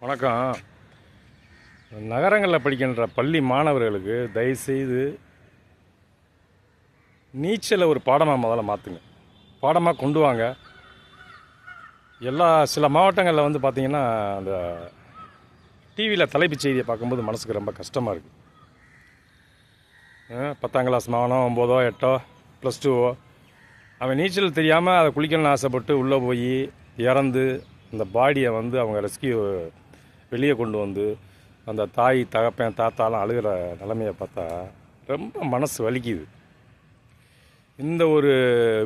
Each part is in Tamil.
வணக்கம். நகரங்களில் படிக்கின்ற பள்ளி மாணவர்களுக்கு தயவுசெய்து நீச்சலை ஒரு பாடமாக முதல்ல மாற்றுங்க. பாடமாக கொண்டு வாங்க. சில மாவட்டங்களில் வந்து பார்த்திங்கன்னா அந்த டிவியில் தலைப்புச் செய்தியை பார்க்கும்போது மனசுக்கு ரொம்ப கஷ்டமாக இருக்குது. 10ஆம் கிளாஸ் மாவனம் 9ஓ 8ஓ +2ஓ அவன் நீச்சல் தெரியாமல் அதை குளிக்கணும்னு ஆசைப்பட்டு உள்ளே போய் இறந்து அந்த பாடியை வந்து அவங்க ரெஸ்கியூ வெளியே கொண்டு வந்து அந்த தாய் தகப்பன் தாத்தாலாம் அழுகிற நிலைமையை பார்த்தா ரொம்ப மனசு வலிக்குது. இந்த ஒரு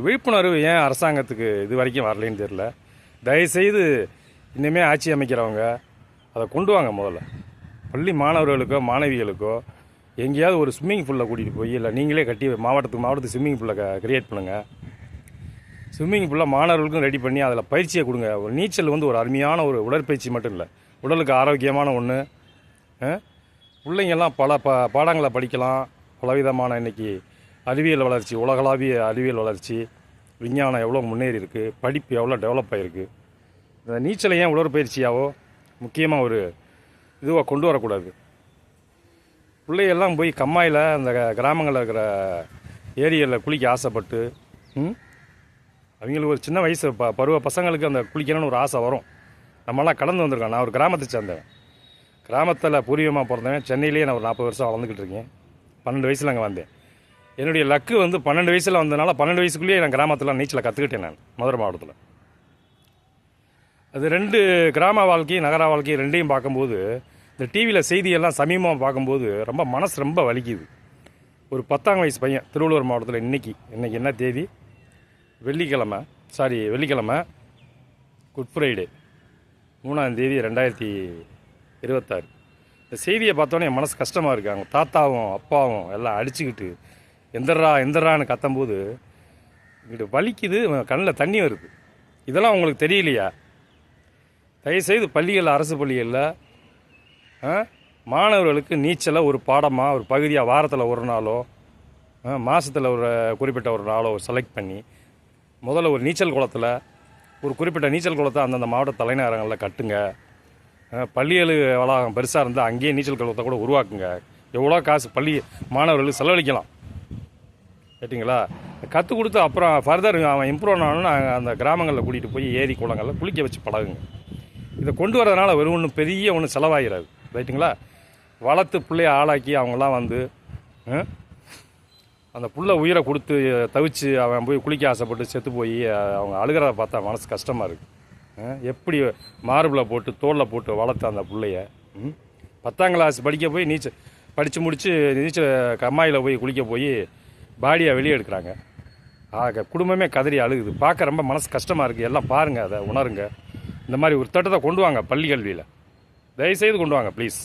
விழிப்புணர்வு ஏன் அரசாங்கத்துக்கு இது வரைக்கும் வரலைன்னு தெரில. தயவுசெய்து இனிமேல் ஆட்சி அமைக்கிறவங்க அதை கொண்டு வாங்க. முதல்ல பள்ளி மாணவர்களுக்கோ மாணவிகளுக்கோ எங்கேயாவது ஒரு ஸ்விம்மிங் பூலில் கூட்டிகிட்டு போய், இல்லை நீங்களே கட்டி மாவட்டத்துக்கு ஸ்விம்மிங் பூலை கிரியேட் பண்ணுங்கள். ஸ்விம்மிங் பூலில் மாணவர்களுக்கும் ரெடி பண்ணி அதில் பயிற்சியை கொடுங்க. ஒரு நீச்சல் வந்து ஒரு அருமையான ஒரு உடற்பயிற்சி மட்டும் இல்லை, உடலுக்கு ஆரோக்கியமான ஒன்று. பிள்ளைங்கள்லாம் பல பாடங்களை படிக்கலாம். பலவிதமான இன்றைக்கி அறிவியல் வளர்ச்சி, உலகளாவிய அறிவியல் வளர்ச்சி, விஞ்ஞானம் எவ்வளோ முன்னேறி இருக்குது, படிப்பு எவ்வளோ டெவலப் ஆகிருக்கு. இந்த நீச்சலை ஏன் உடற்பயிற்சியாவோ முக்கியமாக ஒரு இதுவாக கொண்டு வரக்கூடாது? பிள்ளைகள்லாம் போய் கம்மாயில் அந்த கிராமங்களில் இருக்கிற ஏரியில் குளிக்க ஆசைப்பட்டு அவங்களுக்கு ஒரு சின்ன வயசு பருவ பசங்களுக்கு அந்த குளிக்கணும்னு ஒரு ஆசை வரும். நம்மளாம் கடந்து வந்திருக்கோம். நான் ஒரு கிராமத்தை சேர்ந்தேன். கிராமத்தில் பூர்வீகமாக பிறந்தவன். சென்னையிலேயே நான் ஒரு 40 வருஷம் வளர்ந்துக்கிட்டு இருக்கேன். 12 வயசில் அங்கே வந்தேன். என்னுடைய லக்கு வந்து 12 வயசில் வந்ததுனால 12 வயசுக்குள்ளேயே நான் கிராமத்தில் நீச்சலை கற்றுக்கிட்டேன். நான் மதுரை மாவட்டத்தில். அது 2 கிராம வாழ்க்கை நகர வாழ்க்கை ரெண்டையும் பார்க்கும்போது, இந்த டிவியில் செய்தியெல்லாம் சமீபமாக பார்க்கும்போது ரொம்ப மனசு ரொம்ப வலிக்குது. ஒரு 10ஆம் வயசு பையன் திருவள்ளூர் மாவட்டத்தில் இன்றைக்கி என்ன தேதி? வெள்ளிக்கிழமை குட் ஃப்ரைடே 3ஆம் தேதி 2026. இந்த செய்தியை பார்த்தோன்னே என் மனசு கஷ்டமாக இருக்குது. அவங்க தாத்தாவும் அப்பாவும் எல்லாம் அடிச்சுக்கிட்டு எந்தரான்னு கத்தும்போது இங்கிட்டு வலிக்குது, கண்ணில் தண்ணி வருது. இதெல்லாம் உங்களுக்கு தெரியலையா? தயவுசெய்து பள்ளிகளில், அரசு பள்ளிகளில் மாணவர்களுக்கு நீச்சலை ஒரு பாடமாக, ஒரு பகுதியாக வாரத்தில் ஒரு நாளோ மாதத்தில் ஒரு குறிப்பிட்ட ஒரு நாளோ செலக்ட் பண்ணி முதல்ல ஒரு நீச்சல் குளத்தில், ஒரு குறிப்பிட்ட நீச்சல் குளத்தை அந்தந்த மாவட்ட தலைநகரங்களில் கட்டுங்க. பள்ளிகள் வளாகம் பெருசாக இருந்தால் அங்கேயே நீச்சல் குளத்தை கூட உருவாக்குங்க. எவ்வளோ காசு பள்ளி மாணவர்களுக்கு செலவழிக்கலாம். கேட்டிங்களா? கற்றுக் கொடுத்து அப்புறம் ஃபர்தர் அவன் இம்ப்ரூவ் ஆனாலும் அந்த கிராமங்களில் கூட்டிகிட்டு போய் ஏரி குளங்களில் குளிக்க வச்சு பழகுங்க. இதை கொண்டு வரதுனால வெறும் ஒன்றும் பெரிய ஒன்றும் செலவாகிறாது. ரைட்டுங்களா? வளர்த்து பிள்ளைய ஆளாக்கி அவங்களாம் வந்து அந்த புள்ள உயிரை கொடுத்து தவிச்சு அவன் போய் குளிக்க ஆசைப்பட்டு செத்து போய் அவங்க அழுகிறத பார்த்தா மனசு கஷ்டமாக இருக்குது. எப்படி மார்பில் போட்டு தோளில் போட்டு வளர்த்த அந்த பிள்ளைய 10ஆம் கிளாஸ் படிக்க போய் படித்து முடித்து நீச்சல் கம்மாயில் போய் குளிக்க போய் பாடியை வெளியே எடுக்கிறாங்க. குடும்பமே கதறி அழுகுது. பார்க்க ரொம்ப மனசு கஷ்டமாக இருக்குது. எல்லாம் பாருங்கள், அதை உணருங்க. இந்த மாதிரி ஒரு திட்டத்தை கொண்டு வாங்க. பள்ளி கல்வியில் தயவுசெய்து கொண்டு வாங்க ப்ளீஸ்.